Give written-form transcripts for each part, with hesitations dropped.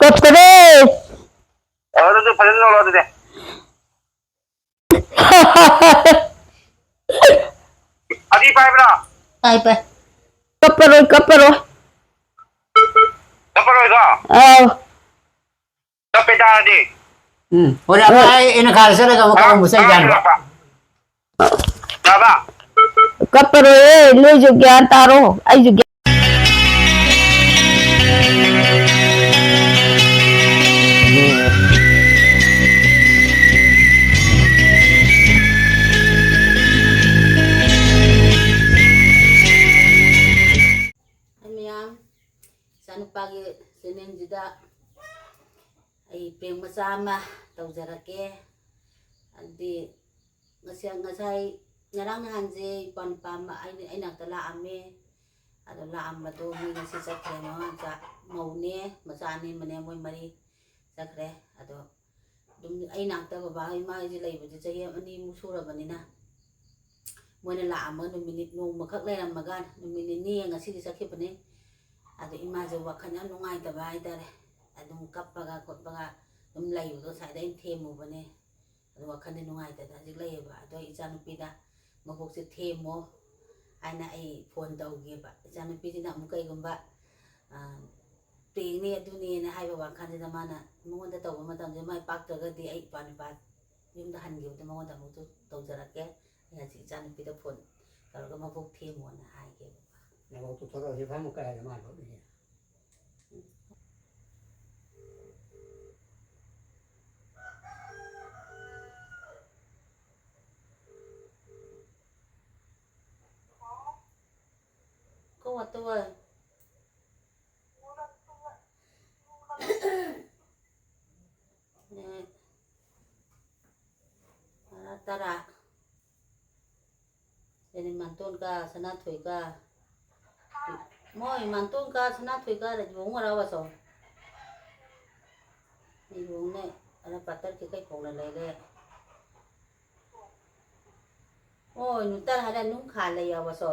कपड़े और तो फजल ना उड़ा दे अभी पाइप ना पाइप कपड़े कपड़े कपड़े का तब पेटा दे और apa ini kalau saya kamu kamu bisa jangan बाबा कपड़े ले जो ज्ञान तारो आई जो Miyam sanu pagi Senin juga ai peng masama tawjarake adi ngasai ngarang hanje pan pama ai nak tala ame ado la amado mi ngasi sakre no ja maune masani mane moi mari sakre ado dum ai nak ta baba ai mai ji lei bu ji ani mu sura banina moina la amma no minute no makhak lai ramagan no minute ni ngasi di sakhe bane ado ima je wakhan ya nungai ta bai tare adum kappaga khotpaga dum lai bu sai da themu bane ado wakhan ni nungai ta ji lai ba ado ijanu pida mabok se themo aina ai phone tawge ba ijanu pidi na mukai gumba peng ni aduni na hai ba wakhan da mana mongon da taw matam je mai pak taga di ai pan pa yum da han gi da mongon da mu tu tawjarake ya ji ijanu pida phone tawga mabok themo na hai ge nah waktu terus sih kamu kayak mana ini ko wato wa ne tara ini mantun ka sana thui ka moi mantun ka sana thui ka la jung ra wa so ni jung ne ala patar ki kai khong la le le oi nu tar hada nung kha le ya wa so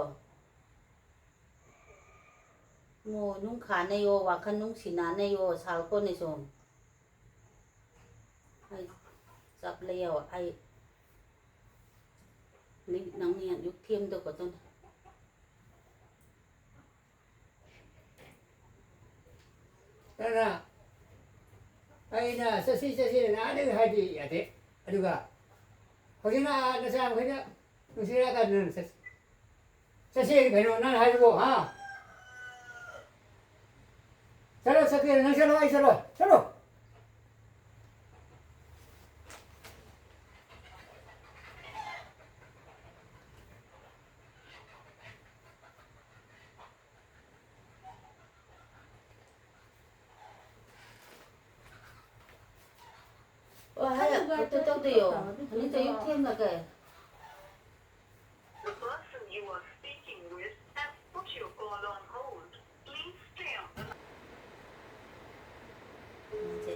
mo nung kha ne yo wa khan nung sina ne yo sal ko ne so ai sap le ya ai ni nang ni yuk thêm to ko ton karena aina sesi na ada hadi ya dek aduga hoina nasa hoina nusira kan sesi beno nan hadi bo ha chalo sakir na chalo ai chalo oh hay to to to yo ni to yuk thêm là cái The person you are speaking with has put your call on hold. Please stay on the line. Chị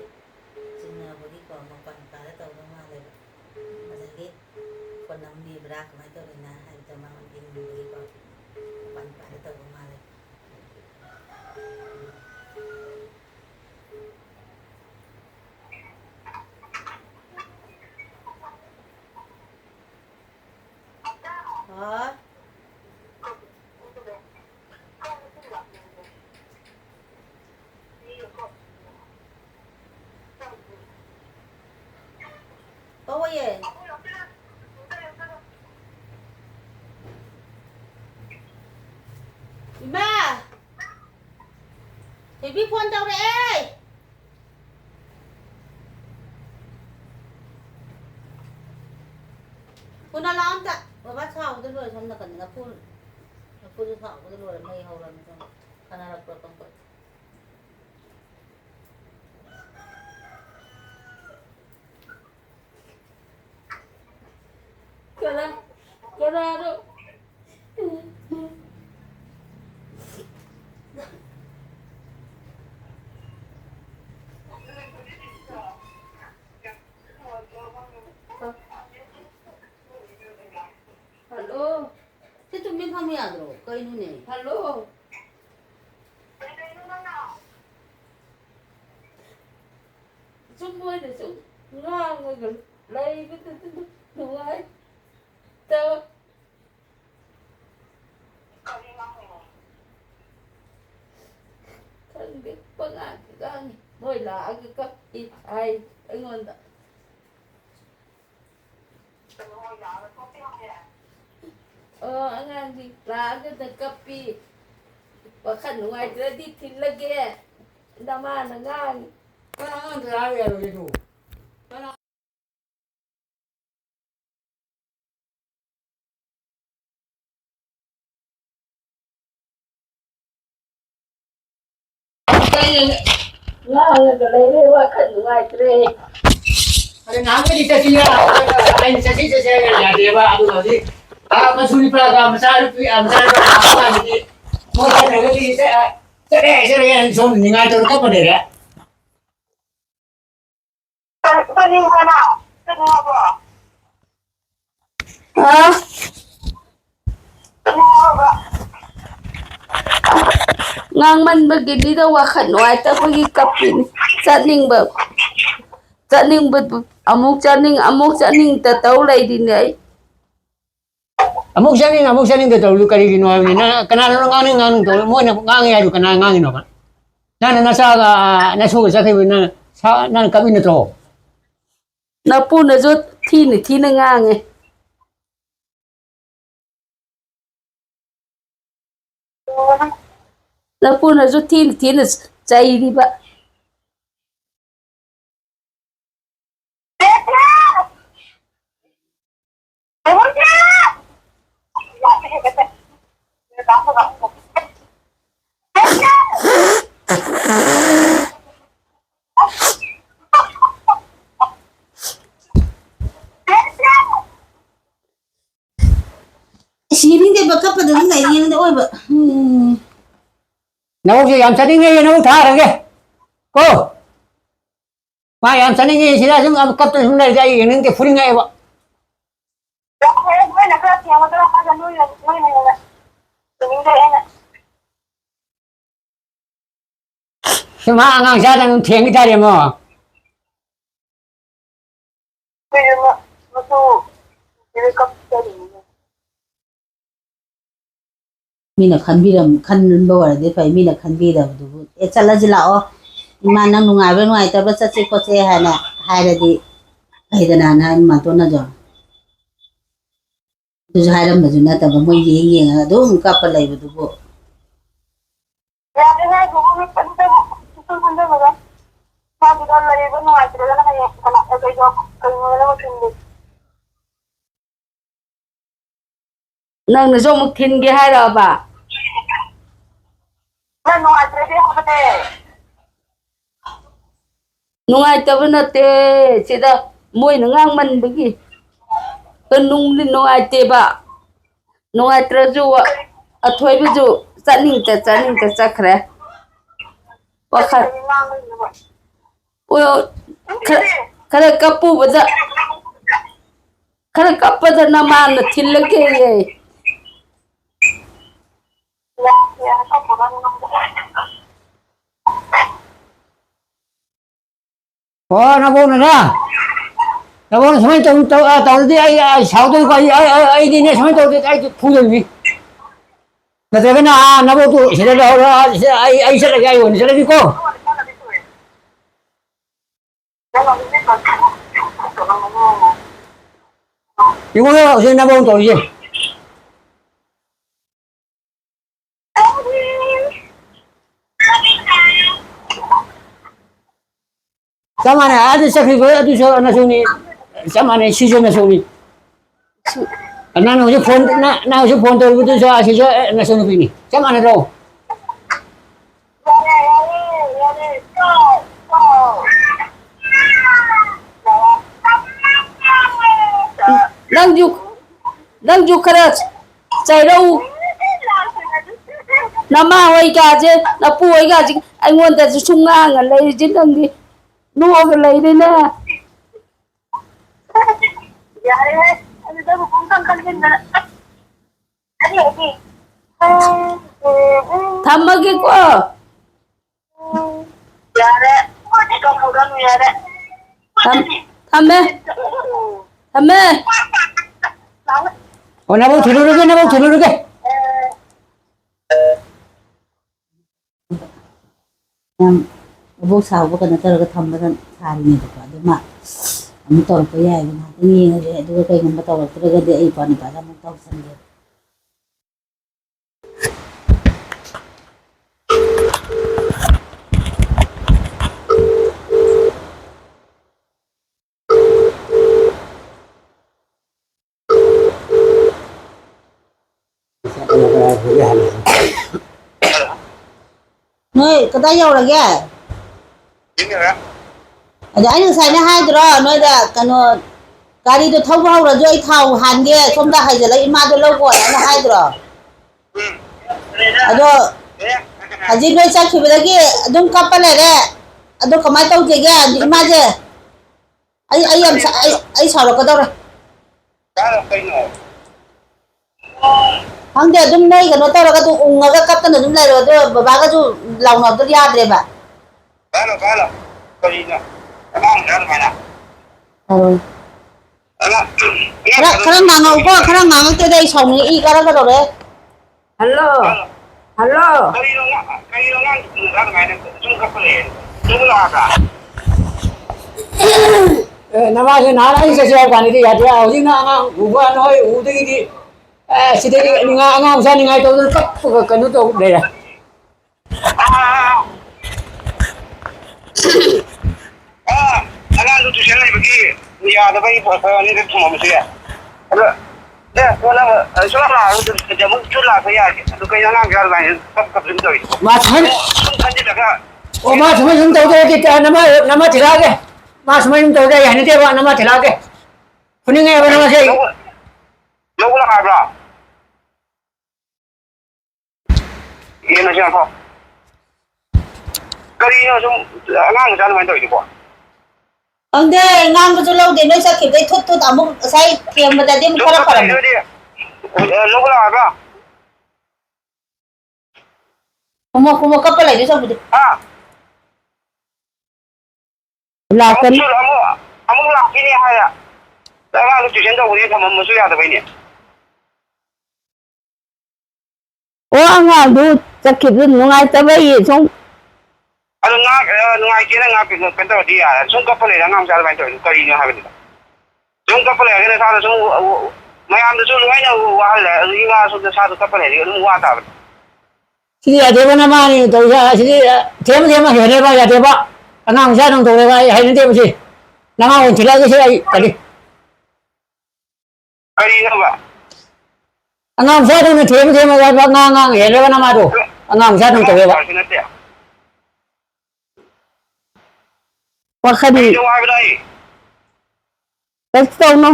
chừng bữa đi còn một phần cả cái tàu đông mà giờ cái phần nằm đi ra cái máy tàu này là hai tàu mà mình đi bữa đi còn phần cả cái tàu đông mà này hả có cái gì ba thì biết phone đâu đấy phone nó lắm ta và bắt sao cái rồi xong là cần là phone thọ cái rồi mày hầu làm xong khả năng là có công việc cái ra đâu Hello. Thế tụi mình không hiểu rồi, cây nu này. Hello. 좀 뭐는 좀 ngang lấy cái đúng ấy tớ thân biết băng à cái gang thôi là cái cấp ít ai anh ngon đó anh ăn gì là cái cấp pi và khăn ngoài ra đi thì là ghê đam mà nó ngang cái nào ăn thì ai về rồi đủ ngang cái lấy đi qua khăn ngoài đây अरे नाम भी नहीं चाहिए आई सच्ची से या देवा अब होती आप मसूरी पर का मसाल का नहीं मोटा लगे कि से चले ऐसे रहे सोन निगाह तो कब बने रे Ha? Ngang man begini daw wakan wa ta pagi kapin. Chaning bật amuk chaning ta tau lai din ai. amuk saning to lu kali gino ni na kana no ngang to mo na ngang ya du kana ngang no na sa na so sa kai na sa na kabin to Na pu na zo thi na ngang ai. Na pu na zo thi na chai di ba. Siring cái bậc cấp ở đường này riêng thôi vợ nấu gì làm saning nghe nấu tha rồi kìa cô mà làm saning nghe sila sung am kap to sung dai dai ning ke furing ai ba Cuma angang sa nang thieng kita dia mo mình là khăn bi làm khăn bao giờ để phải mình là khăn bi làm đủ et chala gì lão mà năng nung ai bên ngoài ta bắt sát có xe hay nè hay là đi hay là nàn hay mà tôi nói rồi tôi hai năm mà chúng ta tập mới gì đúng cặp lại với tôi bộ Nang na zo mak thin ge hai ra ba. Nungai ta na te sida moi na ngang man bagi. Nung lin nungai te ba. Nungai tra ju a thoi bu ju chaning ta chakre. Wa kha. O khara kapu ba da. Khara kappa da na man na thil ke ye. oh na bo na samai tao đi ai sao tôi coi ai đi nè samai tao ai phu rồi gì là thế na na bo tu sila đâu ai sẽ là ai rồi sẽ là đi cô nhưng mà sẽ na bo tu gì sama na ada sakri ko atu so na suni sama na si so na suni na no je phone na je phone to tu so si so na suni pini sama na đâu Đang du khara chai đâu nama hoi ka je na pu hoi ka je ai ngon ta chung ngang a lei jin dang di nu ga lei de na thamage ko Thame. Thame. Ồ nó bông thử được cái. Bốc xào bốc cái nó thầm cái xài nhiều quá đúng không? Mình tàu cái gì mà cái gì cái đôi cái mình tàu cái cái gì phải ra mình tàu xong rồi. Nơi cái tay nhau là cái. Chính rồi đó. Anh đừng xài nó hai rồi, nói là cái nó cái đi tôi thâu vào rồi tôi thâu hàn ghê, xong ta hay giờ lấy ma tôi lâu quá nó hai rồi. Đó, anh chỉ nói sao khi bây giờ cái đúng cấp này đấy, đó có mấy tàu gì cái ma chứ, anh sao được cái đâu rồi? Cái là cây nổ. Hàng giờ đúng đây cái nó tao là cái tôi cái cấp cái nó đúng này rồi tôi bà cái tôi lòng nó tôi đi ăn đấy bà. Cái là cây gì nè. Cái băng ra phải nè. Karena nggak kita dari sini i karena kado deh. Hello. Hello. Cây nó ngang ra ngoài này chúng cấp này. Chúng là cả. Nó mà cái nào đấy sẽ quản lý thì ở chứ nó vừa nói đi. Chỉ thế ngang ra ngay tôi cấp cái nó tôi đây này. Anh tôi chuyển lại cái nhà đó cái phải anh cái thùng mà xíu. Đấy, tôi là số là tôiจะมุ่งชุดละไปอ่ะตัวก็ยังงานกันไปกับถึงตัว Mà thôi. ท่านจะก็ Ồ mà chúng mình tàu đây cái nó mà chỉ là cái. Mà chúng mình tàu đây này thế mà nó mà chỉ là cái.คุณยังไงวะnó mà gì? Lâu là hai bro. Yên là sao không? Cái đi nó chúng ngang ra nó tới đi qua. Ông đây ngang bây giờ lâu đến nơi sao kịp đây thút à múc say thiềm mà tại đêm Lúc có là là phải đi. Lúc là hai bro. Không có cấp lại đi sao vậy? À. Là cái Amu là cái này hay à? Tại sao lúc chuyển đầu đi thằng mình suy ra được vậy nhỉ? Ô anh du chắc kịp rồi nó ngay tới bây giờ xong. Ano nga kina nga pinto dia. Sung ka pala nga sa ba ito kay nga habi dito. Sung ka pala kina sa sung may am so luay na wala iwa so sa ka pala di ano wa ta. Thì thế mà nó mà tôi thì thế mà hiểu đấy bao giờ thế bác anh làm sao đồng tôi vậy hay thế mà gì nó mà chỉ là cái gì cái đi Kay nga ba? anh làm sao đồng thế mà bác ngang hiểu đấy nó mà đủ anh làm sao đồng tôi vậy Qua khai đi. Yung habi dai. Let's go no.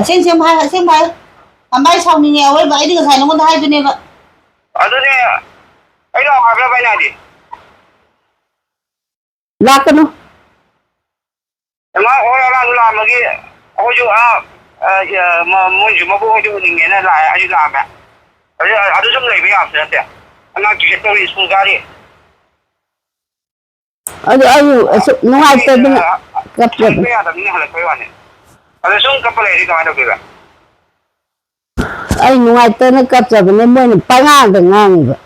Xem hai làm bay xong thì nghèo ấy vậy thì thầy nó có hai bên này vậy. Ano ni? Ay no habi ba na di. Là cái nó. Ma ora la magi ako ju mo ju mo ko ju ni na la ay la ba. Ay ado jum nei ba ya sa. Ana ki to ri school gari. Nó ngay tới bên gặp được. Bây giờ tầm này là quay vào này. Ở xuống cấp lại đi coi đâu kìa. Anh ngoài tới nó gặp rồi bên mới nó bay ngang được ngang vậy.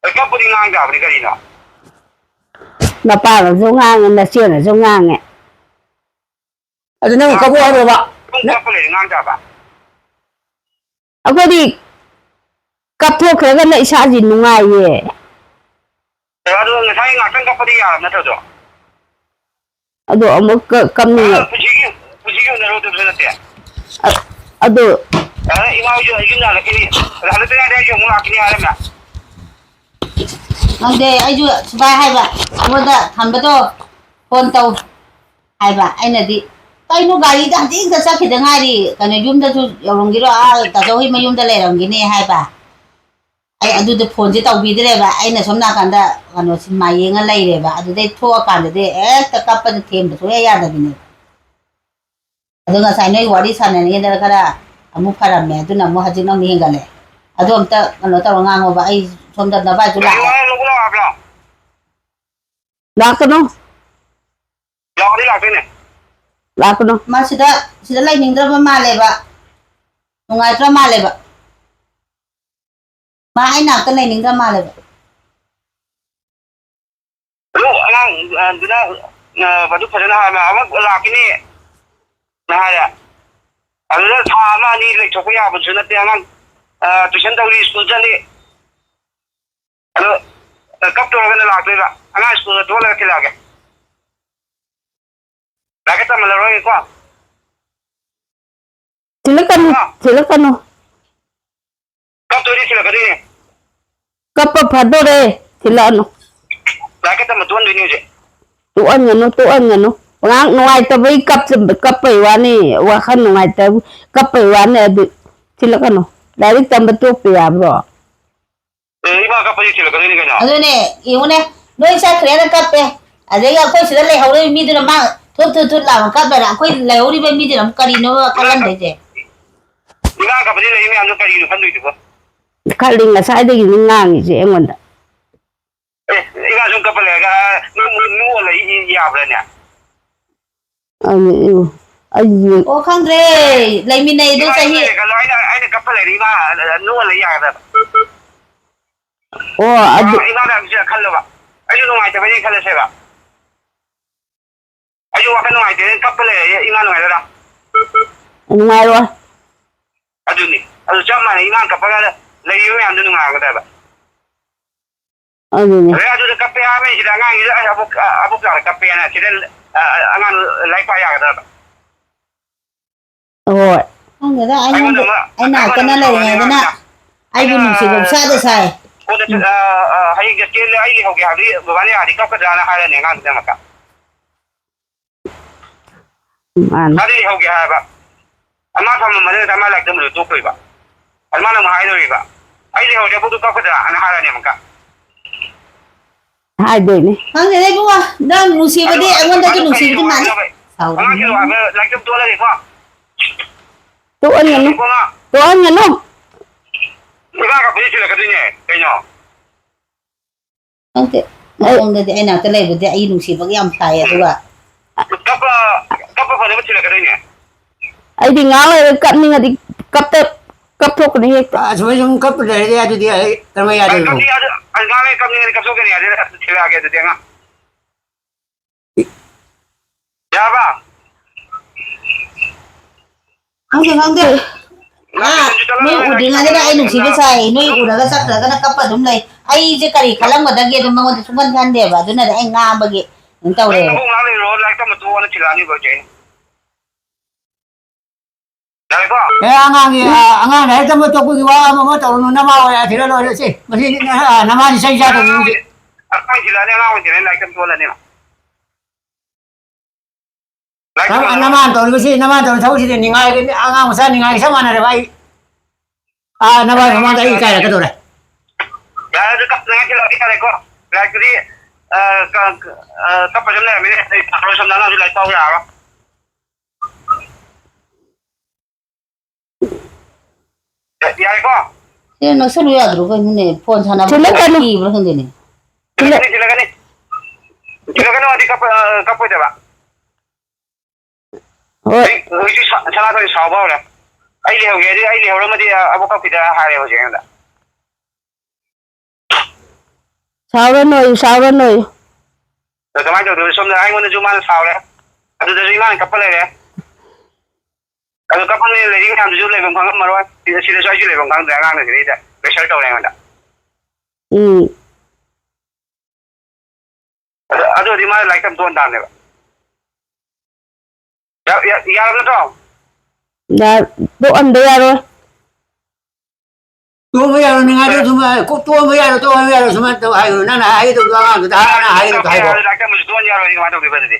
Ở cấp đi ngang cả đi cái gì nào. Mà pa là giống ngang là xuyên là giống ngang này. ở nó có mua rồi bạn Xuống cấp lại ngang cả bạn. Ở cái đi gặp thuốc cái lại xa gì nó ngay vậy. Ở đó người thấy ngạc cấp đi à nó thôi rồi. Ở đó một cầm này. Phụ chỉ nó đâu được rồi đấy. Ở đó. Imau ju ini lah kini. Lalu tu ada yang mula kini ada mana? Ông đây ai chưa ba hai bà muốn đã thầm bắt đầu con tàu hai bà anh là đi tay nó gari đã đi ra sao khi đang hai đi cái này zoom ra chú ở lòng kia đó ta cho hi mà zoom ra lại lòng kia này hai bà ai ở đây phone chỉ tàu bị đấy bà anh là sống nào cả đó cái nó xin mai yên ngay đấy bà ở đây thua cả đấy ta cặp bên thêm được thôi ya đó này ở đây sai này quả đi sai này cái đó cái đó amu para me tu na mo haji no ni ngale adu amta ano ta nga ngo ba ai som da ba chu la Lalu apa? Là cái nó. ꯌꯥꯎꯗꯤ ꯂꯥꯛꯇꯣꯏꯅꯦ ꯂꯥꯛꯀꯅꯣ ꯃꯥ sida ꯂꯩꯅꯤꯡꯗ꯭ꯔꯕ ꯃꯥꯜꯂꯦꯕ ꯅꯨꯡꯉꯥꯏꯇ꯭ꯔ ꯃꯥꯜꯂꯦꯕ ꯃꯥ ꯑꯩ ꯅꯥꯛꯇ ꯂꯩꯅꯤꯡꯗ꯭ꯔ ꯃꯥꯜꯂꯦꯕ ꯑꯗꯨ ꯑꯉꯥꯡꯗꯨꯅ ꯑꯗꯨ ꯐꯖꯅ ꯍꯥꯏꯕ ꯑꯃꯨꯛ ꯂꯥꯛꯈꯤꯅꯤ ꯍꯥꯏꯔꯦ ꯑꯗꯨꯗ ꯊꯥ ꯑꯃ ꯑꯅꯤ ꯂꯩꯊꯣꯛꯄ ꯌꯥꯕꯁꯨ ꯅꯠꯇꯦ ꯑꯉꯥꯡ ꯇꯨꯏꯁꯟ ꯇꯧꯔꯤ ꯁ꯭ꯀꯨꯜ ꯆꯠꯂꯤ ꯑꯗꯣ ꯀꯞꯇꯧꯔꯒꯅ ꯂꯥꯛꯇꯣꯏꯕ ꯑꯉꯥꯡ ꯁ꯭ꯀꯨꯜꯗ ꯊꯣꯛꯂꯒ ꯊꯤꯜꯂꯛꯑꯒꯦ ꯂꯥꯏꯔꯤꯛ ꯇꯝꯍꯜꯂꯔꯣꯏꯀꯣ ꯊꯤꯜꯂꯛꯀꯅꯨ ꯀꯞꯇꯣꯏꯗꯤ ꯊꯤꯜꯂꯛꯀꯗꯣꯏꯅꯦ ꯀꯞꯄ ꯐꯗꯣꯔꯦ ꯊꯤꯜꯂꯛꯑꯅꯨ ꯂꯥꯏꯔꯤꯛ ꯇꯝꯕ ꯇꯣꯛꯍꯟꯗꯣꯏꯅꯦ ꯍꯧꯖꯤꯛ ꯇꯣꯛꯍꯟꯒꯅꯨ ꯉꯥꯏꯍꯥꯛ ꯅꯨꯡꯉꯥꯏꯇꯕꯩ ꯀꯞꯄꯩ ꯋꯥꯅꯤ ꯋꯥꯈꯜ ꯅꯨꯡꯉꯥꯏꯇꯕ ꯀꯞꯄꯩ ꯋꯥꯅꯤ ꯑꯗꯨ ꯊꯤꯜꯂꯛꯀꯅꯨ ꯂꯥꯏꯔꯤꯛ ꯇꯝꯕ ꯇꯣꯛꯄ ꯌꯥꯕ꯭ꯔꯣ ꯏꯃꯥ ꯀꯞꯄꯗꯤ ꯊꯤꯜꯂꯛꯀꯗꯣꯏꯅꯤ ꯀꯩꯅꯣ ꯑꯗꯨꯅꯦ ꯌꯦꯡꯉꯨꯅꯦ ꯅꯣꯏ ꯆꯠꯈ꯭ꯔꯦꯅ ꯀꯞꯄꯦ ꯑꯗꯒꯤ ꯑꯩꯈꯣꯏ ꯁꯤꯗ ꯂꯩꯍꯧꯔꯤꯕ ꯃꯤꯗꯨꯅ ꯃꯥ ꯊꯨꯠ ꯂꯥꯎꯅ ꯀꯞꯄꯦꯅ ꯑꯩꯈꯣꯏ ꯂꯩꯍꯧꯔꯤꯕ ꯃꯤꯗꯨꯅ ꯑꯃꯨꯛ ꯀꯔꯤꯅꯣ ꯈꯜꯂꯝꯗꯣꯏꯁꯦ ꯏꯃꯥ ꯀꯞꯄꯗꯤ ꯂꯩꯔꯤ ꯃꯌꯥꯝꯗꯣ ꯀꯔꯤꯅꯣ ꯈꯟꯗꯣꯏꯗꯨꯕꯣ ꯈꯜꯂꯤ ꯉꯁꯥꯏꯗꯒꯤꯅꯤ ꯉꯥꯡꯉꯤꯁꯦ ꯑꯩꯉꯣꯟꯗ ꯏꯃꯥ ꯁꯨꯝ ꯀꯞꯄ ꯂꯩꯔꯒ ꯅꯣꯛꯑ ꯂꯩ ꯌꯥꯕ꯭ꯔꯥꯅꯦ ꯑꯣ ꯈꯪꯗ꯭ꯔꯦ ꯂꯩꯃꯤꯟꯅꯩꯗꯣ ꯏꯃꯥ ꯌꯨꯝ ꯆꯍꯤ ꯂꯩꯔꯦ ꯈꯜꯂꯣ ꯑꯩꯅ ꯀꯞꯄ ꯂꯩꯔꯤ ꯏꯃꯥ ꯅꯣꯛꯑ ꯂꯩ ꯌꯥꯒꯗ꯭ꯔꯕ ꯑꯣ ꯑꯗꯨ ꯏꯃꯥꯅ ꯈꯜꯂꯣꯕ ꯑꯩꯁꯨ ꯅꯨꯡꯉꯥꯏꯇꯕꯩꯅꯤ ꯈꯜꯂꯁꯦꯕ ꯑꯩꯁꯨ ꯋꯥꯈꯜ ꯅꯨꯡꯉꯥꯏꯇꯦ ꯀꯞꯄ ꯂꯩꯔꯦ ꯏꯃꯥ ꯅꯨꯡꯉꯥꯏꯒꯗ꯭ꯔꯥ ꯅꯨꯡꯉꯥꯏꯔꯣꯏ ꯑꯗꯨꯅꯤ ꯑꯗꯨ ꯆꯞ ꯃꯥꯟꯅꯩ ꯏꯃꯥ ꯀꯞꯄꯒ ꯂꯩꯔꯤꯕ ꯃꯌꯥꯝꯗꯣ ꯅꯨꯡꯉꯥꯏꯒꯗ꯭ꯔꯕ ꯑꯗꯨꯅꯤ ꯑꯗꯩ ꯑꯗꯨꯗ ꯀꯞꯄꯦ ꯍꯥꯏꯕꯁꯤꯗ ꯑꯉꯥꯡꯁꯤꯗ ꯑꯕꯨꯛ ꯆꯥꯔ ꯀꯞꯄꯦꯅ ꯁꯤꯗ ꯑꯉꯥꯡ ꯂꯥꯏꯔꯤꯛ ꯄꯥ ꯌꯥꯒꯗ꯭ꯔꯕ ꯍꯣꯏ ꯈꯪꯗꯦꯗ ꯑꯩꯉꯣꯟꯗ ꯑꯩ ꯅꯥꯛꯇꯅ ꯂꯩꯔꯤꯉꯩꯗꯅ ꯑꯩꯕꯨ ꯅꯨꯡꯁꯤꯕ ꯁꯥꯗ ꯁꯥꯏ ꯍꯌꯦꯡ ꯆꯦꯜꯂꯦ ꯑꯩ ꯂꯩꯍꯧꯒꯦ ꯍꯥꯏꯕꯗꯤ ꯕꯕꯥꯅ ꯌꯥꯔꯗꯤ ꯀꯞꯀꯗ꯭ꯔꯥꯅ ꯍꯥꯏꯔꯅꯤ ꯑꯉꯥꯡꯗꯨꯗꯃꯛꯇ ꯃꯥꯗꯤ ꯂꯩꯍꯧꯒꯦ ꯍꯥꯏꯕ ꯑꯃ ꯊꯝꯃꯝꯕꯗꯨꯗ ꯃꯥ ꯂꯥꯏꯔꯤꯛ ꯇꯝꯕꯗꯨ ꯇꯣꯛꯇꯣꯏꯕ ꯑꯗꯨ ꯃꯥꯅ ꯑꯃꯨꯛ ꯍꯥꯏꯗꯣꯔꯤꯕ ꯑꯩ ꯂꯩꯍꯧꯔꯗꯤ ꯑꯕꯨꯛꯇꯨ ꯀꯞꯀꯗ꯭ꯔꯥꯅ ꯍꯥꯏꯔꯅꯤ ꯑꯃꯨꯛꯀ ꯍꯥꯏꯗꯣꯏꯅꯤ ꯈꯪꯗꯦꯗ ꯏꯕꯨꯡꯉꯣ ꯅꯪ ꯅꯨꯡꯁꯤꯕꯗꯤ ꯑꯩꯉꯣꯟꯗꯁꯨ ꯅꯨꯡꯁꯤꯕꯗꯤ ꯃꯥꯜꯂꯤ ꯑꯉꯥꯡꯁꯤꯡ ꯂꯥꯏꯔꯤꯛ ꯇꯝ ꯇꯣꯛꯍꯜꯂꯒꯦꯀꯣ ꯇꯣꯛꯍꯟꯒꯅꯨ ꯏꯃꯥ ꯀꯞꯄꯗꯤ ꯊꯤꯜꯂꯛꯀꯗꯣꯏꯅꯦ ꯀꯩꯅꯣ ꯈꯪꯗꯦ ꯃꯑꯣꯡꯗꯗꯤ ꯑꯩ ꯅꯥꯛꯇ ꯂꯩꯕꯗꯤ ꯑꯩ ꯅꯨꯡꯁꯤꯕꯒ ꯌꯥꯝ ꯁꯥꯏ ꯑꯗꯨꯒ ꯀꯞꯄ ꯐꯅꯕ ꯊꯤꯜꯂꯛꯀꯗꯣꯏꯅꯦ ꯑꯩꯗꯤ ꯉꯥꯡ ꯂꯩꯔ ꯀꯞꯅꯤꯡꯉꯗꯤ ꯀꯞꯊꯣꯛꯀꯅꯤ ꯍꯦꯛꯇ ꯁꯨꯃꯥꯏ ꯁꯨꯝ ꯀꯞꯄ ꯂꯩꯔꯗꯤ ꯑꯗꯨꯗꯤ ꯑꯩ ꯀꯔꯝꯕ ꯌꯥꯗꯣꯏꯅꯣ ꯑꯉꯥꯡ ꯀꯞꯅꯤꯡꯉꯗꯤ ꯀꯞꯊꯣꯛꯀꯅꯤ ꯑꯗꯨꯗ ꯊꯤꯜꯂꯛꯑꯒꯦ ꯑꯗꯨꯗꯤ ꯑꯉꯥꯡ ꯌꯥꯕ ꯈꯪꯗꯦ ꯅꯣꯏ ꯎꯗ꯭ꯔꯤꯉꯩꯗꯅ ꯑꯩ ꯅꯨꯡꯁꯤꯕ ꯁꯥꯏ ꯅꯣꯏ ꯎꯔꯒ ꯆꯠꯈ꯭ꯔꯒꯅ ꯀꯞꯄ ꯑꯗꯨꯝ ꯂꯩ ꯑꯩꯁꯦ ꯀꯔꯤ ꯈꯜꯂꯝꯒꯗꯒꯦ ꯑꯗꯨꯝ ꯃꯉꯣꯟꯗ ꯁꯨꯡꯈꯟ ꯈꯟꯗꯦꯕ ꯑꯗꯨꯅꯗꯤ ꯑꯩ ꯉꯥꯡꯕꯒꯤ ꯑꯗꯨꯝ ꯇꯧꯔꯦꯕ ꯅꯪ ꯉꯥꯏꯍꯥꯛ ꯂꯩꯔꯣ ꯂꯥꯏꯔꯤꯛ ꯇꯝꯕ ꯇꯣꯛꯑꯣꯅ ꯊꯤꯜꯂꯛꯑꯅꯤꯕ ꯍꯧꯖꯤꯛ ꯌꯥꯔꯦꯀꯣ ꯑꯉꯥꯡ ꯂꯥꯏꯔꯤꯛ ꯇꯝꯕ ꯇꯣꯛꯄꯒꯤ ꯋꯥ ꯑꯃ ꯇꯧꯔꯨꯅꯨ ꯅꯃꯥ ꯑꯣꯏ ꯊꯤꯔ ꯂꯣꯏꯔꯦ ꯁꯤ ꯃꯁꯤ ꯅꯃꯥꯗꯤ ꯆꯩ ꯆꯥꯗꯧꯅꯤ ꯍꯧꯖꯤꯛ ꯑꯉꯥꯡ ꯊꯤꯜꯂꯛꯑꯅꯤ ꯑꯉꯥꯡ ꯑꯣꯏꯅ ꯊꯤꯜꯂꯛꯑꯅꯤ ꯂꯥꯏꯔꯤꯛ ꯇꯝ ꯇꯣꯛꯍꯜꯂꯅꯤ ꯅꯃꯥꯅ ꯇꯧꯔꯤꯕꯁꯤ ꯅꯃꯥꯅ ꯇꯧꯔꯤꯕ ꯊꯕꯛꯁꯤꯗꯤ ꯅꯤꯡꯉꯥꯏ ꯑꯉꯥꯡ ꯃꯆꯥ ꯅꯤꯡꯉꯥꯏ ꯆꯞ ꯃꯥꯟꯅꯔꯦꯕ ꯑꯩ ꯅꯃꯥꯒꯤ ꯃꯃꯥꯡꯗ ꯑꯩ ꯏꯀꯥꯏꯔꯛꯀꯗꯧꯔꯦ ꯌꯥꯔꯦ ꯑꯗꯨ ꯀꯞꯅꯤꯡꯉꯥꯏ ꯊꯤꯜꯂꯛꯑꯗꯤ ꯌꯥꯔꯦꯀꯣ ꯂꯥꯏꯔꯤꯛꯇꯨꯗꯤ ꯀꯞꯄ ꯁꯨꯝ ꯂꯩꯔꯝꯃꯤꯅꯦ ꯑꯩ ꯁꯣꯝꯗ ꯑꯉꯥꯡꯁꯨ ꯂꯥꯏꯔꯤꯛ ꯄꯥꯎ ꯌꯥꯔꯔꯣꯏ ꯌꯥꯔꯦꯀꯣ ꯁꯤ ꯅꯛꯁꯜꯂꯨ ꯌꯥꯗ꯭ꯔꯣ ꯀꯩꯅꯣꯅꯦ ꯐꯣꯟ ꯁꯥꯟꯅꯕ ꯀꯤꯕ꯭ꯔꯥ ꯈꯪꯗꯦꯅꯦ ꯊꯤꯜꯂꯛꯀꯅꯣꯗꯤ ꯀꯞꯄꯣꯏꯗꯕ ꯍꯣꯏ ꯍꯧꯖꯤꯛ ꯁꯅꯥꯊꯣꯏ ꯁꯥꯎꯕ ꯍꯧꯔꯦ ꯑꯩ ꯂꯩꯍꯧꯒꯦ ꯑꯩ ꯂꯩꯍꯧꯔꯝꯃꯗꯤ ꯑꯕꯨꯛ ꯀꯞꯈꯤꯗ꯭ꯔꯥ ꯍꯥꯏꯔꯦ ꯍꯧꯖꯤꯛ ꯑꯩꯉꯣꯟꯗ ꯁꯥꯎꯔꯅꯣꯌꯨ ꯀꯃꯥꯏꯅ ꯇꯧꯗꯣꯏꯅꯣ ꯁꯣꯝꯗ ꯑꯩꯉꯣꯟꯗꯁꯨ ꯃꯥꯅ ꯁꯥꯎꯔꯦ ꯑꯗꯨꯗꯁꯨ ꯏꯃꯥꯅ ꯀꯞꯄ ꯂꯩꯔꯦ ꯑꯗꯨ ꯀꯞꯄꯅꯤ ꯂꯩꯔꯤ ꯃꯌꯥꯝꯗꯨꯁꯨ ꯂꯩꯐꯝ ꯈꯪꯉꯝꯃꯔꯣꯏ ꯁꯤꯗꯁꯨ ꯑꯩꯁꯨ ꯂꯩꯐꯝ ꯈꯪꯗ꯭ꯔꯦ ꯑꯉꯥꯡꯅ ꯁꯤꯗꯩꯗ ꯄ꯭ꯔꯦꯁꯔ ꯇꯧꯔꯦ ꯑꯩꯉꯣꯟꯗ ꯑꯗꯨꯗꯤ ꯃꯥꯅ ꯂꯥꯏꯔꯤꯛ ꯇꯝ ꯇꯣꯛꯍꯟ ꯇꯥꯕꯅꯦꯕ ꯌꯥꯔꯕ ꯅꯠꯇ꯭ꯔꯣ ꯇꯣꯛꯍꯟꯕ ꯌꯥꯔꯣꯏ ꯇꯣꯛꯍꯟꯕ ꯌꯥꯔꯣꯏ ꯅꯤꯡꯉꯥꯏꯗꯣ ꯁꯨꯝ ꯇꯣꯛꯍꯟꯕ ꯌꯥꯔꯣꯏ ꯁꯨꯃꯥꯏꯅ ꯇꯧ ꯍꯥꯏꯒꯅꯨ ꯅꯪꯅ ꯍꯥꯏꯒꯗꯧꯗꯣ ꯑꯉꯥꯡꯗꯨꯗ ꯅꯪꯅ ꯍꯥꯏꯒꯗꯧꯗꯣ ꯍꯥꯏꯈꯣ ꯂꯥꯏꯔꯤꯛ ꯇꯝꯕꯁꯨ ꯇꯣꯛꯍꯟ ꯌꯥꯔꯣꯏ ꯀꯃꯥꯏꯅ ꯇꯧꯗꯣꯏꯕ ꯑꯗꯨꯗꯤ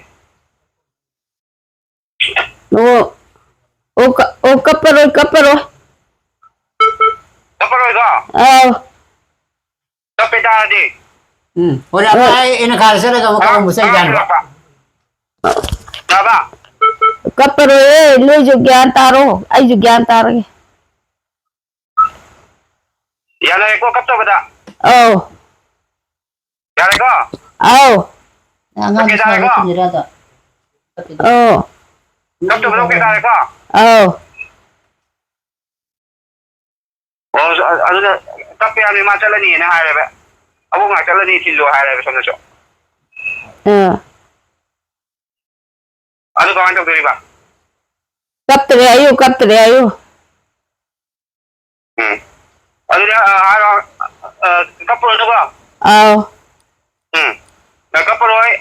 ꯑꯣ ꯀꯞꯄꯔꯣꯏ ꯀꯞꯄꯔꯣꯏꯀꯣ ꯑꯥꯎ ꯀꯞꯄꯦ ꯇꯥꯔꯗꯤ ꯍꯣꯔꯦꯟ ꯑꯃꯨꯛ ꯑꯩꯅ ꯈꯥꯗ ꯆꯠꯂꯒ ꯑꯃꯨꯛ ꯑꯃꯨꯛ ꯆꯩ ꯆꯥꯅꯕ ꯌꯥꯕ ꯀꯞꯄꯔꯣꯏꯌꯦ ꯅꯣꯏꯁꯨ ꯒ꯭ꯌꯥꯟ ꯇꯥꯔꯣ ꯑꯩꯁꯨ ꯒ꯭ꯌꯥꯟ ꯇꯥꯔꯒꯦ ꯌꯥꯅꯔꯦꯀꯣ ꯀꯞꯇꯕꯗ ꯑꯧ ꯌꯥꯔꯦꯀꯣ ꯑꯧ ꯑꯉꯥꯡꯗꯣ ꯁꯥꯎꯕ ꯆꯨꯝꯃꯤꯔ ꯑꯗꯣ Cấp cho nó cái này có. Cấp cái này mà chắc là nhỉ nó hay rồi vậy. Ông ngài chắc là nhỉ thì lo hay rồi xong rồi. Ano có anh trong đi ba? Cấp tরে ayo. Ano dia cấp rồi đúng không? Cấp rồi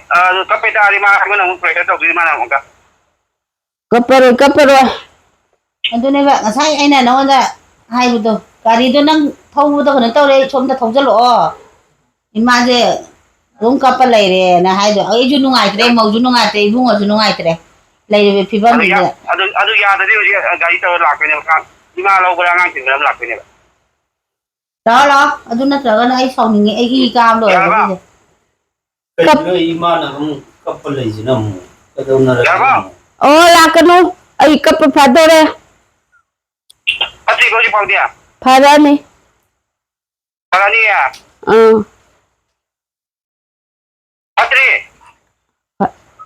cấp cái ta đi mà anh muốn phải đâu đi mà nào không cả. Cấp rồi. ꯑꯗꯨꯅꯦꯕ ꯉꯁꯥꯏ ꯑꯩꯅ ꯅꯉꯣꯟꯗ ꯍꯥꯏꯕꯗꯣ ꯒꯥꯔꯤꯗꯣ ꯅꯪ ꯊꯧꯕꯗꯣ ꯀꯩꯅꯣ ꯇꯧꯔꯦ ꯁꯣꯝꯗ ꯊꯧꯖꯜꯂꯛꯑꯣ ꯏꯃꯥꯁꯦ ꯑꯗꯨꯝ ꯀꯞꯄ ꯂꯩꯔꯦꯅ ꯍꯥꯏꯗꯣ ꯑꯩꯁꯨ ꯅꯨꯡꯉꯥꯏꯇ꯭ꯔꯦ ꯃꯧꯁꯨ ꯅꯨꯡꯉꯥꯏꯇ꯭ꯔꯦ ꯏꯕꯨꯡꯉꯣꯁꯨ ꯅꯨꯡꯉꯥꯏꯇ꯭ꯔꯦ ꯂꯩꯔꯤꯕ ꯐꯤꯕꯝꯁꯤꯗ ꯑꯗꯨ ꯌꯥꯗꯗꯤ ꯍꯧꯖꯤꯛ ꯒꯥꯔꯤ ꯇꯧꯔ ꯂꯥꯛꯇꯣꯏꯅꯦꯕ ꯏꯃꯥ ꯂꯧꯕ꯭ꯔꯥ ꯑꯉꯥꯡ ꯊꯤꯟꯕ꯭ꯔꯥ ꯑꯃ ꯂꯥꯛꯇꯣꯏꯅꯦꯕ ꯂꯥꯛꯑꯣ ꯑꯗꯨ ꯅꯠꯇ꯭ꯔꯒꯅ ꯑꯩ ꯁꯥꯎꯅꯤꯡꯉꯦ ꯑꯩꯒꯤ ꯏ ꯀꯥꯕ ꯂꯣꯏꯔꯦꯕ ꯁꯤꯁꯦ ꯀꯩꯅꯣ ꯏꯃꯥꯅ ꯑꯃꯨꯛ ꯀꯞꯄ ꯂꯩꯁꯤꯅ ꯑꯃꯨꯛ ꯀꯩꯗꯧꯅꯔꯒꯦ ꯂꯥꯛꯀꯅꯨ ꯑꯩ ꯀꯞꯄ ꯐꯥꯗꯧꯔꯦ ꯐꯠꯇ꯭ꯔꯤꯕ ꯍꯧꯖꯤꯛ ꯐꯥꯎꯗꯤ ꯐꯔꯅꯤ ꯐꯔꯅꯤꯌꯦ ꯐꯠꯇ꯭ꯔꯤ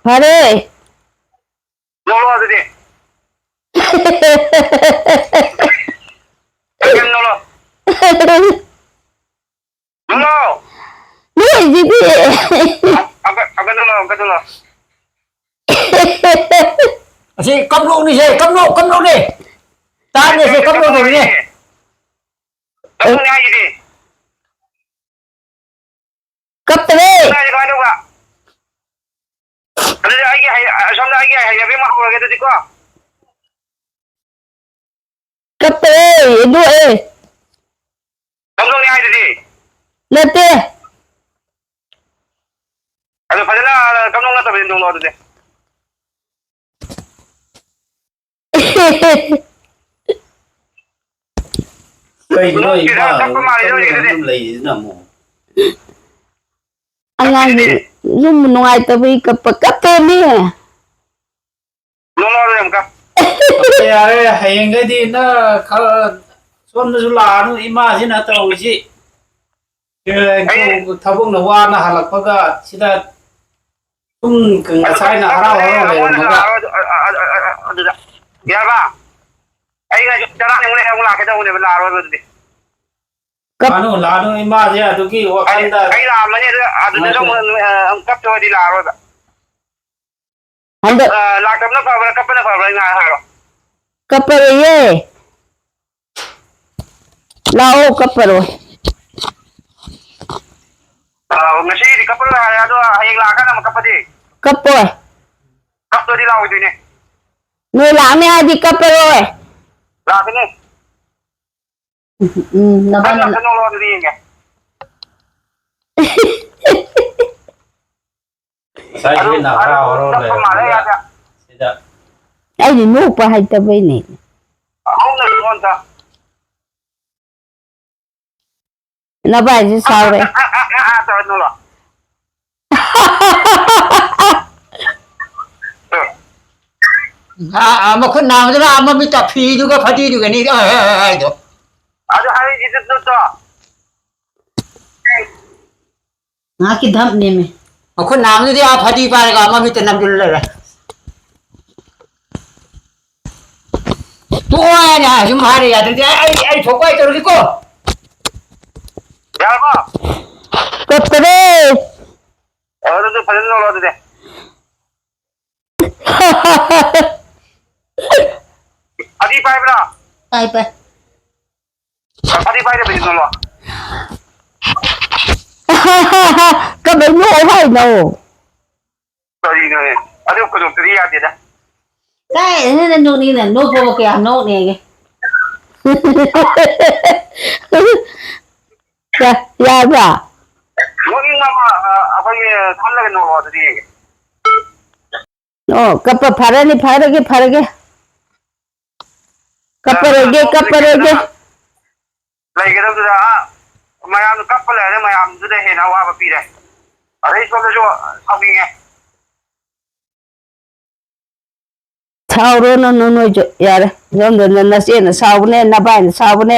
ꯐꯔꯦ ꯅꯣꯛꯂꯣ ꯑꯗꯨꯗꯤ ꯀꯩꯝ ꯅꯣꯛꯂꯣ ꯅꯣꯛꯂꯣ ꯅꯣꯏꯁꯤꯗꯤ ꯑꯃꯨꯛꯀ ꯅꯣꯛꯂꯣ ꯑꯃꯨꯛꯀ ꯅꯣꯛꯂꯣ Asi kamlo ni saya, kamlo ni. Tanya saya kamlo tu ni. ꯀꯞꯅꯤ ꯍꯥꯏꯁꯤꯗꯤ ꯀꯞꯇ꯭ꯔꯦ ꯀꯃꯥꯏꯅ ꯇꯧꯕ ꯑꯗꯨꯗꯤ ꯑꯁꯣꯝꯗ ꯑꯩꯒꯤ ꯍꯩꯅꯕꯤ ꯑꯃ ꯍꯧꯔꯒꯦ ꯑꯗꯨꯗꯤꯀꯣ ꯀꯞꯇ꯭ꯔꯦ ꯅꯣꯛꯑꯦ ꯀꯝꯗꯧꯅꯤ ꯍꯥꯏꯗꯨꯗꯤ ꯅꯠꯇꯦ ꯑꯗꯨ ꯐꯖꯅ ꯀꯝꯗꯧ ꯅꯠꯇꯕꯗꯤ ꯅꯣꯛꯂꯣ ꯑꯗꯨꯗꯤ ꯀꯩꯒꯤꯅꯣ ꯏꯃꯥ ꯑꯗꯨꯝ ꯂꯩꯁꯤꯅ ꯑꯃꯨꯛ ꯑꯉꯥꯡꯒꯤ ꯌꯨꯝ ꯅꯨꯡꯉꯥꯏꯇꯕꯒꯤ ꯀꯞꯄꯦꯃꯤ ꯅꯣꯛꯂꯣ ꯑꯗꯨꯗꯤ ꯑꯃꯨꯛꯀ ꯌꯥꯔꯦ ꯍꯌꯦꯡꯈꯩꯗꯤ ꯁꯣꯝꯗꯁꯨ ꯂꯥꯛꯑꯅꯨ ꯏꯃꯥꯁꯤꯅ ꯇꯧꯔꯤꯁꯤ ꯊꯕꯛꯅ ꯋꯥꯅ ꯍꯜꯂꯛꯄꯒ ꯁꯤꯗ ꯁꯨꯝ ꯉꯁꯥꯏꯅ ꯍꯔꯥꯎ ꯂꯩꯔꯝꯃꯒ ꯑꯗꯨꯗ ꯌꯥꯕ ꯑꯩꯅ ꯆꯔꯥꯅꯤꯃꯨꯛ ꯂꯩꯔ ꯑꯃꯨꯛ ꯂꯥꯛꯀꯦ ꯇꯧꯕꯅꯦꯕ ꯂꯥꯛꯑꯔꯣꯏꯕ ꯑꯗꯨꯗꯤ ꯂꯥꯛꯑꯅꯨ ꯏꯃꯥꯁꯦ ꯑꯗꯨꯒꯤ ꯋꯥꯈꯜꯗ ꯑꯩ ꯂꯥꯛꯑꯝꯃꯅꯤ ꯑꯗꯨꯗꯁꯨ ꯑꯃꯨꯛ ꯀꯞꯇꯧꯔꯗꯤ ꯂꯥꯛꯑꯔꯣꯏꯕ ꯍꯟꯗꯛ ꯂꯥꯛꯇꯕꯅ ꯐꯕ꯭ꯔꯥ ꯀꯞꯄꯅ ꯐꯕ꯭ꯔꯥ ꯉꯥꯏ ꯍꯥꯏꯔꯣ ꯀꯞꯄꯔꯣꯏꯌꯦ ꯂꯥꯛꯑꯣ ꯀꯞꯄꯔꯣꯏ ꯉꯁꯤꯗꯤ ꯀꯞꯄꯔꯣꯏ ꯍꯥꯏꯔꯦ ꯑꯗꯣ ꯍꯌꯦꯡ ꯂꯥꯛꯑꯀꯥꯟꯗ ꯑꯃꯨꯛ ꯀꯞꯄꯗꯤ ꯀꯞꯄꯣꯏ ꯀꯞꯇꯣꯏꯗꯤ ꯂꯥꯛꯑꯣꯏꯗꯣꯏꯅꯦ ꯅꯣꯏ ꯂꯥꯛꯅꯤ ꯍꯥꯏꯗꯤ ꯀꯞꯄꯔꯣꯏ ꯂꯥꯛꯀꯅꯤ ꯅꯪ ꯉꯥꯛꯇ ꯅꯣꯛꯂꯣ ꯑꯗꯨꯗꯤ ꯌꯦꯡꯒꯦ ꯉꯁꯥꯏꯈꯩꯅ ꯍꯔꯥꯎ ꯂꯩꯔꯝꯃꯒ ꯁꯤꯗ ꯑꯩꯗꯤ ꯅꯣꯛꯄ ꯍꯩꯇꯕꯩꯅꯦ ꯍꯧꯅ ꯅꯣꯛꯑꯣ ꯑꯝꯇ ꯅꯕꯥꯏꯁꯤ ꯁꯥꯎꯔꯦ ꯇꯧꯔ ꯅꯣꯛꯂꯣ Makut nama tu lah, ama minta fee juga, fati juga ni. Itu. ꯑꯗꯨ ꯍꯥꯏꯔꯤꯁꯤ ꯅꯠꯇ꯭ꯔꯣ ꯉꯥꯏꯍꯥꯛꯀꯤ ꯙꯞ ꯅꯦꯝꯃꯦ Makut nama tu dia fati pada ama minta nam dulu lah. Tu ayah cuma hari ya, jadi ay coba itu dulu ko. ꯌꯥꯔꯕꯣ ꯀꯞꯇ꯭ꯔꯦ ꯑꯗꯨꯗꯤ ꯐꯖꯅ ꯅꯣꯛꯂꯣ ꯑꯗꯨꯗꯤ ꯐꯗꯤ ꯄꯥꯏꯕ꯭ꯔꯥ ꯄꯥꯏ ꯐꯗꯤ ꯄꯥꯏꯗꯕꯗꯤ ꯅꯣꯛꯂꯣ ꯀꯃꯥꯏ ꯅꯣꯛꯑꯣ ꯍꯥꯏꯅꯣ ꯀꯔꯤꯅꯣꯅꯦ ꯑꯗꯨ ꯈꯨꯗꯣꯛꯇꯗꯤ ꯌꯥꯗꯦꯗ ꯀꯥꯏꯗꯩꯅꯣ ꯅꯣꯛꯅꯤꯡꯅ ꯅꯣꯛꯄꯕꯨ ꯀꯌꯥꯝ ꯅꯣꯛꯅꯦꯒꯦ ꯌꯥꯕ꯭ꯔꯥ ꯅꯣꯛꯅꯤꯡꯕ ꯑꯃ ꯑꯩꯈꯣꯏꯒꯤ ꯈꯜꯂꯒ ꯅꯣꯛꯂꯣ ꯑꯗꯨꯗꯤ ꯌꯦꯡꯒꯦ ꯑꯣ ꯀꯞꯄ ꯐꯔꯒꯦ ꯀꯞꯄꯔꯣꯏꯒꯦ ꯂꯩꯒꯗꯕꯗꯨꯗ ꯃꯌꯥꯝꯗꯨ ꯀꯞꯄ ꯂꯩꯔꯦ ꯃꯌꯥꯝꯗꯨꯗ ꯍꯦꯟꯅ ꯑꯋꯥꯕ ꯄꯤꯔꯦ ꯑꯗꯩ ꯁꯣꯝꯗꯁꯨ ꯁꯥꯎꯅꯤꯡꯉꯦ ꯁꯥꯎꯔꯣꯅꯨ ꯅꯣꯏꯁꯨ ꯌꯥꯔꯦ ꯁꯣꯝꯗꯅ ꯅꯆꯦꯅ ꯁꯥꯎꯕꯅꯦ ꯅꯕꯥꯏꯅ ꯁꯥꯎꯕꯅꯦ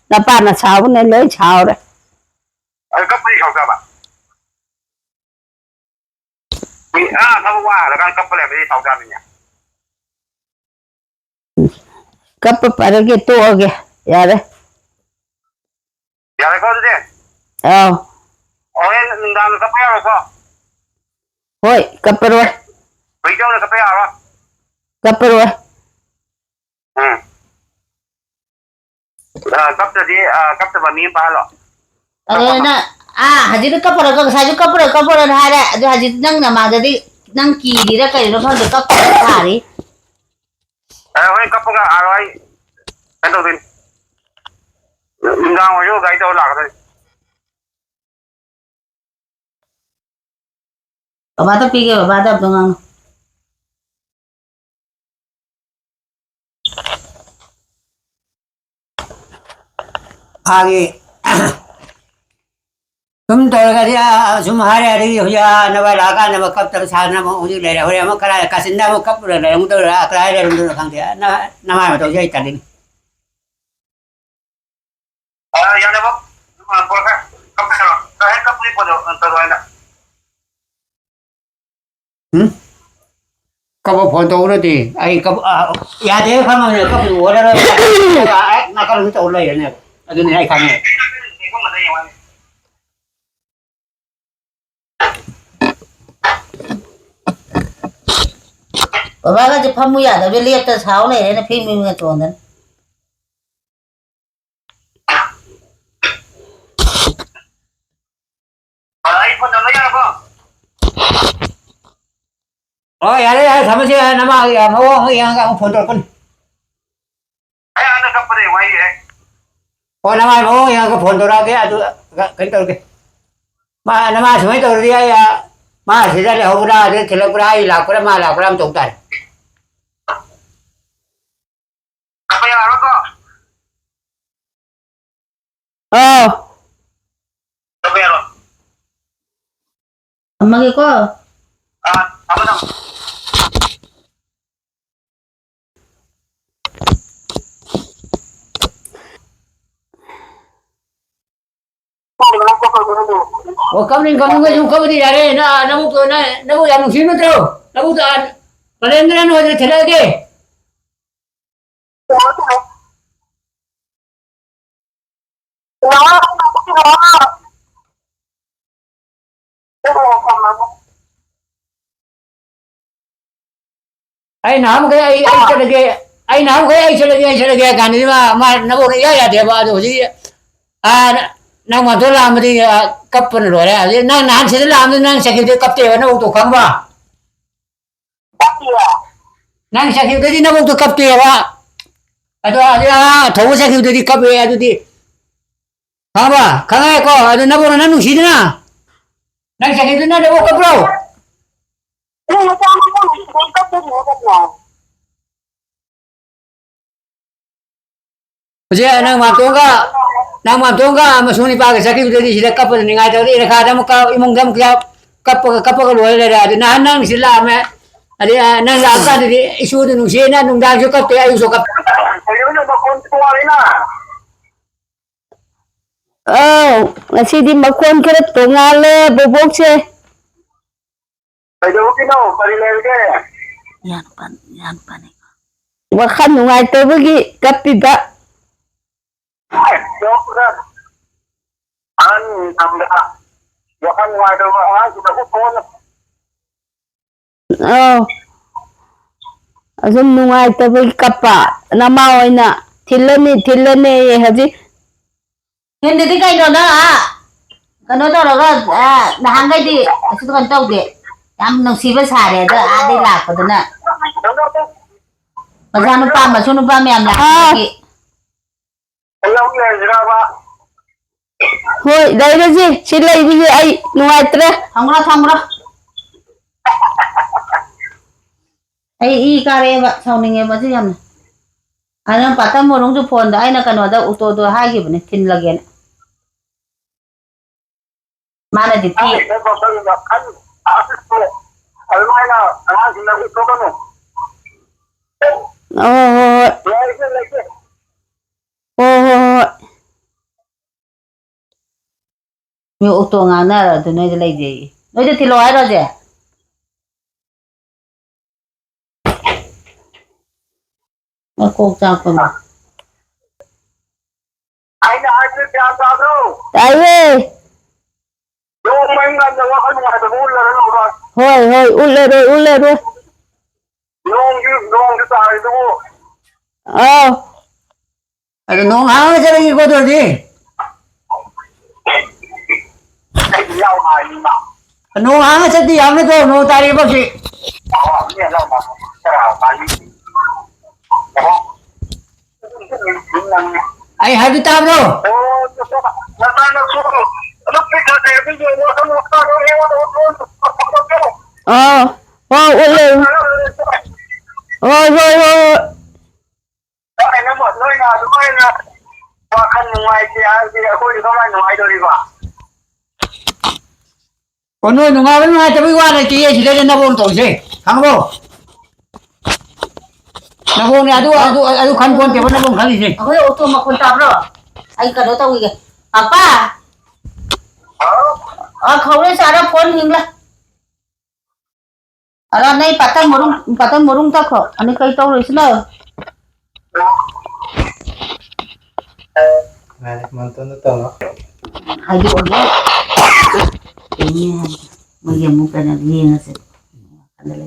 ꯅꯄꯥꯅ ꯁꯥꯎꯕꯅꯦ ꯂꯣꯏ ꯁꯥꯎꯔꯦ ꯑꯗꯨ ꯀꯞꯄꯗꯤ ꯁꯥꯎꯖꯕ thằng qua là con cấp lại với tàu ra mình nhỉ Kappa parage toge. Yare. giờ này có gì Oh. ôi mình đang cấp rồi sao Hoi, kappa rồi. bây giờ là cấp rồi Kappa rồi. cấp cho bà miếng ba lọ Adona hajid kapara ka saju kapara hara adu hajid nang nama jadi nang kiri ra kai no khande kapara thari ôi cấp cái rồi cái đầu tiên mình đang ngồi vô cái đâu lạc rồi baba ta pige baba ta dongang आगे तुम तो सुम्हारे अरे हो जा नवा लागा नवा कब तक साधना में उजी ले रहे हो हम करा कासिंदा में कब रहे हम तो करा रहे हम तो खाते ना नवा में तो जाई तड़ी giờ này bác có cái cấp đi qua được tờ rồi nè कब फोन तो उन्हें दी आई कब याद है खाना में कब वो रहा ना कर तो ले ने अदु ने आई खाने không mà đây mà baba ka je phamu ya da be liap ta saw le ne phi mi nga ton dan ai con nó ra không यार यार समझ नमा हो यहाँ का फोन तो कौन ai ăn nó cấp đây quay gì đấy ओ नमा हो यहाँ का फोन तो रहा के अदु कहीं तो के मा नमा समय तो दिया या मा सीधा ले हो पूरा दे चलो पूरा ही लाख पूरा मा लाख पूरा हम तो उतार cấp bây giờ nó có Oh. cấp bây giờ rồi amma ke ko apa dong वो कब नहीं करूँगा जो कब नहीं यारे ना नमु तो ना नमु यार मुझे मत रहो नमु तो नरेंद्र ने उधर चला के ai नाम गया ai चले गए ai नाम गया ai चले गया गाने में नमु ने याद है बात हो जी nang ma to lam di kap pen ro ya nang nan se lam nang sa ki de kap te na to khang ba nang sa ki de di na to kap te ba ado a tho sa ki de di kap ya di khang ba khang ai ko ado na bo na nu si na nang sa ki de na de bo kap ro je nang ma to ga ma suni pa ga sa ki de di si kap ni ngai to ri kha da mo ka imong gam kya kap ka lo le ra na nang si la me ali nang la ka di isu de nu si na nung da jo kap te ai so kap phải nhớ mà con tua đấy nè Oh, ngasi di makon kira tungale bobok se. phải nhớ cái đâu phải lên cái yan pan Wakan nungai to bagi kapi ba. nhớ ra ăn thằng đã giờ ăn ngoài đâu mà ai cũng có con Oh. Azum nungai to bagi kapa. Nama oina thilani haji. hen de kai no na kano to ro ga na hang kai di su kan tau de yam nong si ba sa de da a de la ko da na ba nu pa ma su nu pa me am la ki lâu ngày ra ba Hoi, dai raji silai bigi ai nungai tre. thong ra ai i ka re ba sau ni nge ba ji yam ana pata mo rong ju phone da ai na kano da uto do ha gi bne tin lage na mana di ti cái con tôi gặp anh ở ngoài nào anh chỉ là cái con nó Oh. lấy cái Oh. mi uto nga na ra do ne lai je no je ti lo ai ro je ꯃꯀꯣꯛ ꯆꯥꯛꯄ ꯃꯥ ꯑꯩꯅ ꯍꯥꯏꯁꯦ ꯒ꯭ꯌꯥꯟ ꯇꯥꯕ꯭ꯔꯣ? ꯇꯥꯏꯌꯦ. ꯅꯣꯡ ꯃꯩ ꯉꯝꯅ ꯋꯥꯈꯜ ꯅꯨꯡꯉꯥꯏꯇꯕ ꯎꯠꯂꯔꯅꯨꯕ. ꯍꯣꯏ ꯎꯠꯂꯔꯣꯏ. ꯅꯣꯡꯁꯨ ꯇꯥꯔꯤꯗꯨꯕꯨ. ꯑꯥꯎ. ꯑꯗꯣ ꯅꯣꯡ ꯍꯥꯡꯉꯒ ꯆꯠꯂꯒꯦꯀꯣ ꯑꯗꯨꯗꯤ. ꯑꯩꯗꯤ ꯌꯥꯎ ꯍꯥꯏꯅꯤꯅ. ꯅꯣꯡ ꯍꯥꯡꯉꯒ ꯆꯠꯇꯤ ꯌꯥꯝꯅꯀꯣ ꯅꯣꯡ ꯇꯥꯔꯤꯕꯁꯤ. ꯑꯩ ꯍꯥꯏꯕ ꯇꯥꯕ꯭ꯔꯣ? ꯍꯣꯏ ꯎꯠꯂꯦ. ꯍꯣꯏ. ꯅꯣꯏꯅ ꯑꯗꯨꯃꯥꯏꯅ ꯋꯥꯈꯜ ꯅꯨꯡꯉꯥꯏꯇꯦ ꯍꯥꯏꯔꯗꯤ ꯑꯩꯈꯣꯏꯗꯤ ꯀꯃꯥꯏꯅ ꯅꯨꯡꯉꯥꯏꯗꯧꯔꯤꯕ? ꯑꯣ ꯅꯣꯏ ꯅꯨꯡꯉꯥꯏꯕ ꯅꯨꯡꯉꯥꯏꯇꯕꯒꯤ ꯋꯥ ꯂꯩꯇꯦ ꯁꯤꯗꯩꯗ ꯅꯕꯣꯟ ꯇꯧꯁꯦ ꯈꯪꯕ꯭ꯔꯣ? ꯅꯕꯣꯟꯅꯦ ꯑꯗꯨ ꯈꯟꯄꯣꯟꯇꯦꯕ ꯅꯕꯣꯟ ꯈꯜꯂꯤꯁꯦ. ꯑꯩꯈꯣꯏ ꯑꯣꯇꯣ ꯃꯈꯣꯟ ꯇꯥꯕ꯭ꯔꯣ? ꯑꯩ ꯀꯩꯅꯣ ꯇꯧꯈꯤꯒꯦ. ꯑꯄꯥ खौरे सारा फोन हिंगला अरे नहीं पतंग मरुंग तक हो अनि कई तो इसलो Này, mình tôi nó tao high हो गया ini मुझे मुंह करना ये ना से अंदर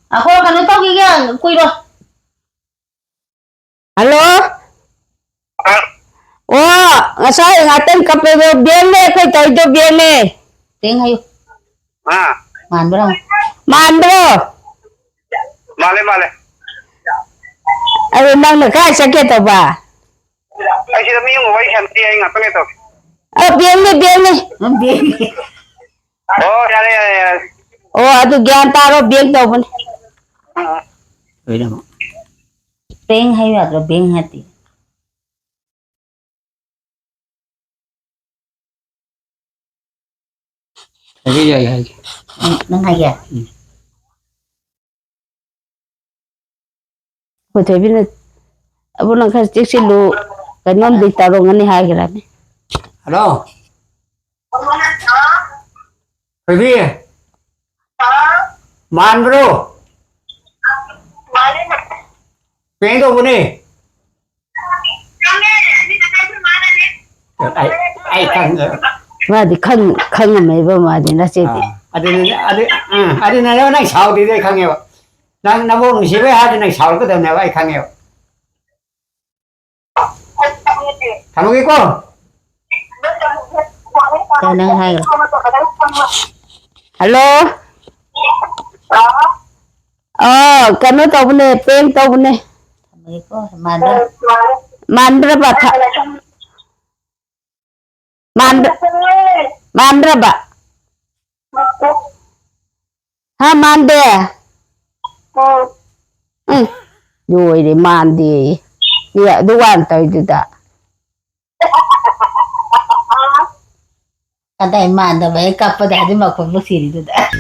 ako kanu to giga kuiro Halo? Ngasay ngaten kape biene ko tayo biene. teng hayo man bro Mandro. Male. Ay nang nakay sakit ba? Ay sila mo yung wife empty ay nga pala ito. Biene. Oh, yari. Adu gyan taro bien to bun. teng hayo atro beng hati Hay. nang haya Ko to bin abu nang khas tik silu kanom di taro ngani hagrani. Halo? Baby? Man bro? Pengen to bune? Ai kan Madi khang mai ba madi na cheti. Adina nang sao di dai khangeo. Nang nabong sibe ha nang sao ko dam na ai khangeo. Kamu ko? nang hayo Halo? Kanu to bune pen to bune. ko mandra Mandra ba tha. Mandra ba? Ha mande. Rồi để man đi. Ya duwan to juda. kada man da bai kappa da di makon busiri da